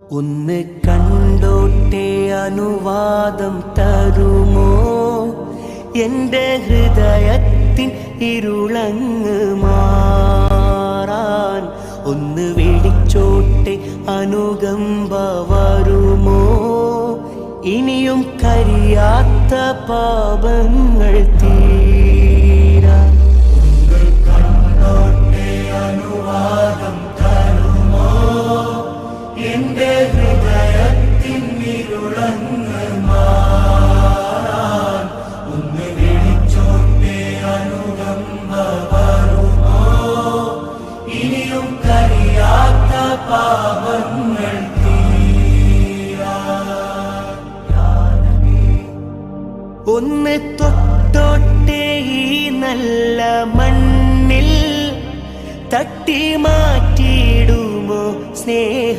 ഒന്ന് കണ്ടോട്ടെ അനുവാദം തരുമോ എൻ്റെ ഹൃദയത്തിൻ ഇരുളങ്ങ് മാറാൻ ഒന്ന് വിളിച്ചോട്ടെ അനുകമ്പ വരുമോ ഇനിയും കരിയാത്ത പാപങ്ങൾ തീരാൻ ഒന്ന് കണ്ടോട്ടെ അനുവാദം തരുമോ എൻ്റെ ഹൃദയത്തിൻ ഇരുളങ്ങ് മാറാൻ ഒന്ന് വിളിച്ചോട്ടെ അനുകമ്പ വരുമോ ഇനിയും കരിയാത്ത പാപങ്ങൾ ഒന്ന് തൊട്ടോട്ടെ ഈ നല്ല മണ്ണിൽ തട്ടി മാറ്റിയിടുമോ സ്നേഹ